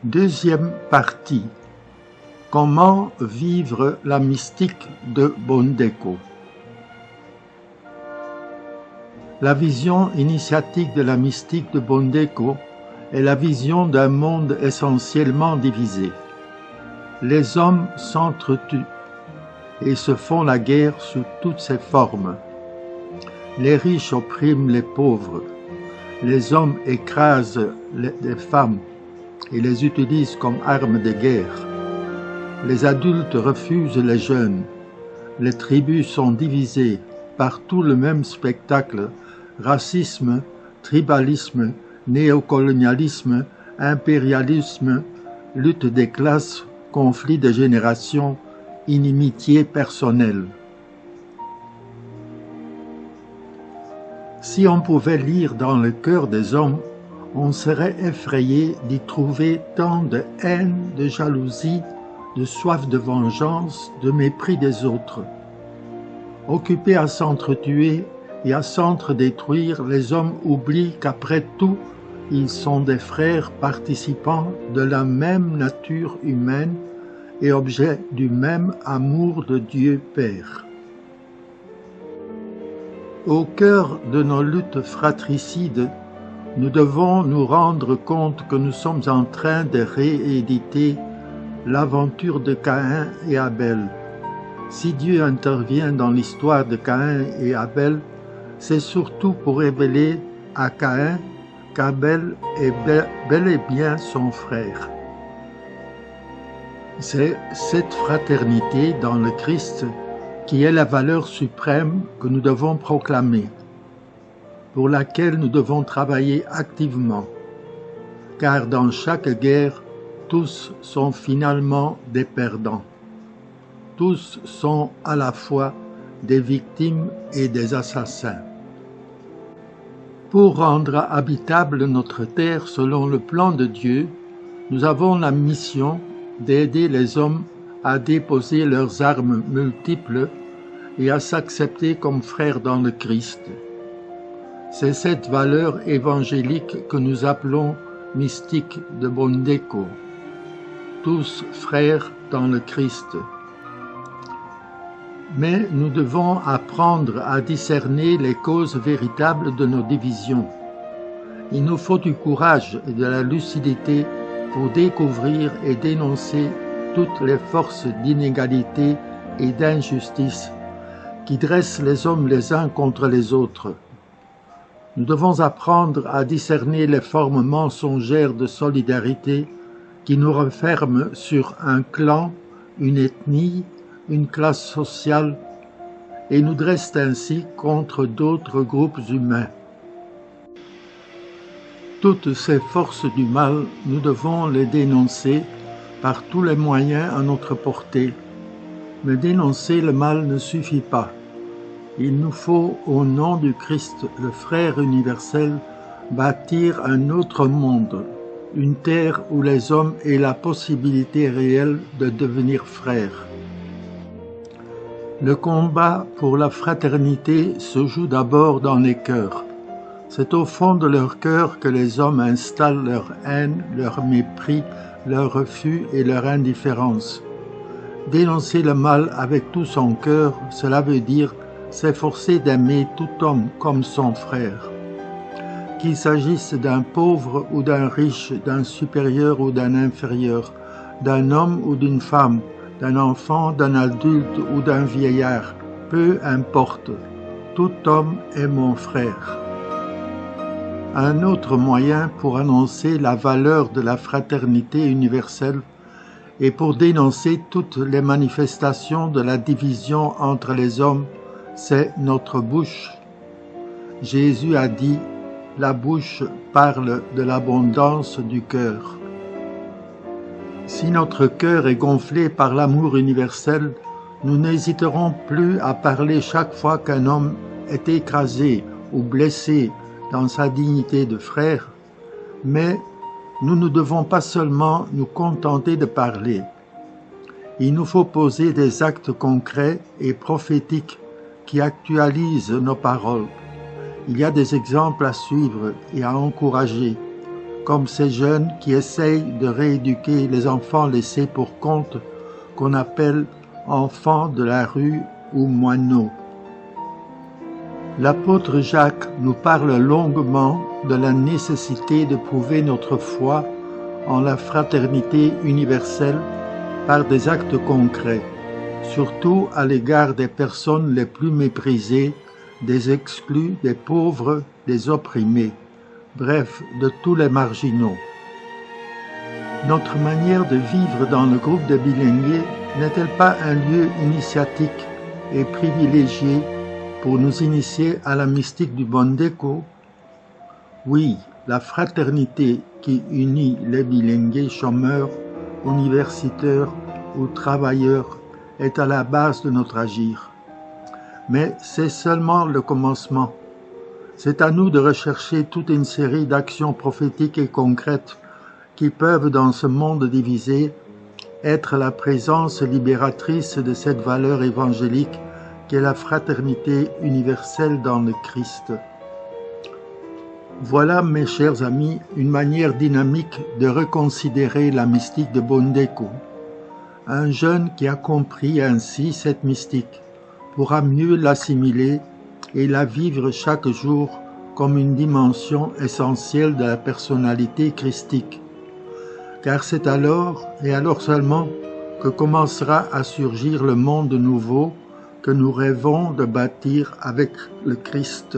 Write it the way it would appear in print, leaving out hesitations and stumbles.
Deuxième partie. Comment vivre la mystique de Bondeko? La vision initiatique de la mystique de Bondeko est la vision d'un monde essentiellement divisé. Les hommes s'entretuent et se font la guerre sous toutes ses formes. Les riches oppriment les pauvres. Les hommes écrasent les femmes et les utilisent comme armes de guerre. Les adultes refusent les jeunes. Les tribus sont divisées, partout le même spectacle: racisme, tribalisme, néocolonialisme, impérialisme, lutte des classes, conflit de générations, inimitié personnelle. Si on pouvait lire dans le cœur des hommes, on serait effrayé d'y trouver tant de haine, de jalousie, de soif de vengeance, de mépris des autres. Occupés à s'entretuer et à s'entre-détruire, les hommes oublient qu'après tout, ils sont des frères participants de la même nature humaine et objets du même amour de Dieu Père. Au cœur de nos luttes fratricides, nous devons nous rendre compte que nous sommes en train de rééditer l'aventure de Caïn et Abel. Si Dieu intervient dans l'histoire de Caïn et Abel, c'est surtout pour révéler à Caïn qu'Abel est bel et bien son frère. C'est cette fraternité dans le Christ qui est la valeur suprême que nous devons proclamer, pour laquelle nous devons travailler activement, car dans chaque guerre, tous sont finalement des perdants. Tous sont à la fois des victimes et des assassins. Pour rendre habitable notre terre selon le plan de Dieu, nous avons la mission d'aider les hommes à déposer leurs armes multiples et à s'accepter comme frères dans le Christ. C'est cette valeur évangélique que nous appelons mystique de Bondeko, tous frères dans le Christ. Mais nous devons apprendre à discerner les causes véritables de nos divisions. Il nous faut du courage et de la lucidité pour découvrir et dénoncer toutes les forces d'inégalité et d'injustice qui dressent les hommes les uns contre les autres. Nous devons apprendre à discerner les formes mensongères de solidarité qui nous referment sur un clan, une ethnie, une classe sociale et nous dressent ainsi contre d'autres groupes humains. Toutes ces forces du mal, nous devons les dénoncer par tous les moyens à notre portée. Mais dénoncer le mal ne suffit pas. Il nous faut, au nom du Christ, le frère universel, bâtir un autre monde, une terre où les hommes aient la possibilité réelle de devenir frères. Le combat pour la fraternité se joue d'abord dans les cœurs. C'est au fond de leur cœur que les hommes installent leur haine, leur mépris, leur refus et leur indifférence. Dénoncer le mal avec tout son cœur, cela veut dire s'efforcer d'aimer tout homme comme son frère. Qu'il s'agisse d'un pauvre ou d'un riche, d'un supérieur ou d'un inférieur, d'un homme ou d'une femme, d'un enfant, d'un adulte ou d'un vieillard, peu importe, tout homme est mon frère. Un autre moyen pour annoncer la valeur de la fraternité universelle et pour dénoncer toutes les manifestations de la division entre les hommes, c'est notre bouche. Jésus a dit: « La bouche parle de l'abondance du cœur ». Si notre cœur est gonflé par l'amour universel, nous n'hésiterons plus à parler chaque fois qu'un homme est écrasé ou blessé dans sa dignité de frère, mais nous ne devons pas seulement nous contenter de parler. Il nous faut poser des actes concrets et prophétiques qui actualisent nos paroles. Il y a des exemples à suivre et à encourager. comme ces jeunes qui essayent de rééduquer les enfants laissés pour compte, qu'on appelle enfants de la rue ou moineaux. L'apôtre Jacques nous parle longuement de la nécessité de prouver notre foi en la fraternité universelle par des actes concrets, surtout à l'égard des personnes les plus méprisées, des exclus, des pauvres, des opprimés, bref, de tous les marginaux. Notre manière de vivre dans le groupe des bilingués n'est-elle pas un lieu initiatique et privilégié pour nous initier à la mystique du Bondeko? Oui, la fraternité qui unit les bilingués chômeurs, universitaires ou travailleurs est à la base de notre agir. Mais c'est seulement le commencement. C'est à nous de rechercher toute une série d'actions prophétiques et concrètes qui peuvent, dans ce monde divisé, être la présence libératrice de cette valeur évangélique qu'est la fraternité universelle dans le Christ. Voilà, mes chers amis, une manière dynamique de reconsidérer la mystique de Bondeko. Un jeune qui a compris ainsi cette mystique pourra mieux l'assimiler et la vivre chaque jour comme une dimension essentielle de la personnalité christique. Car c'est alors, et alors seulement, que commencera à surgir le monde nouveau que nous rêvons de bâtir avec le Christ.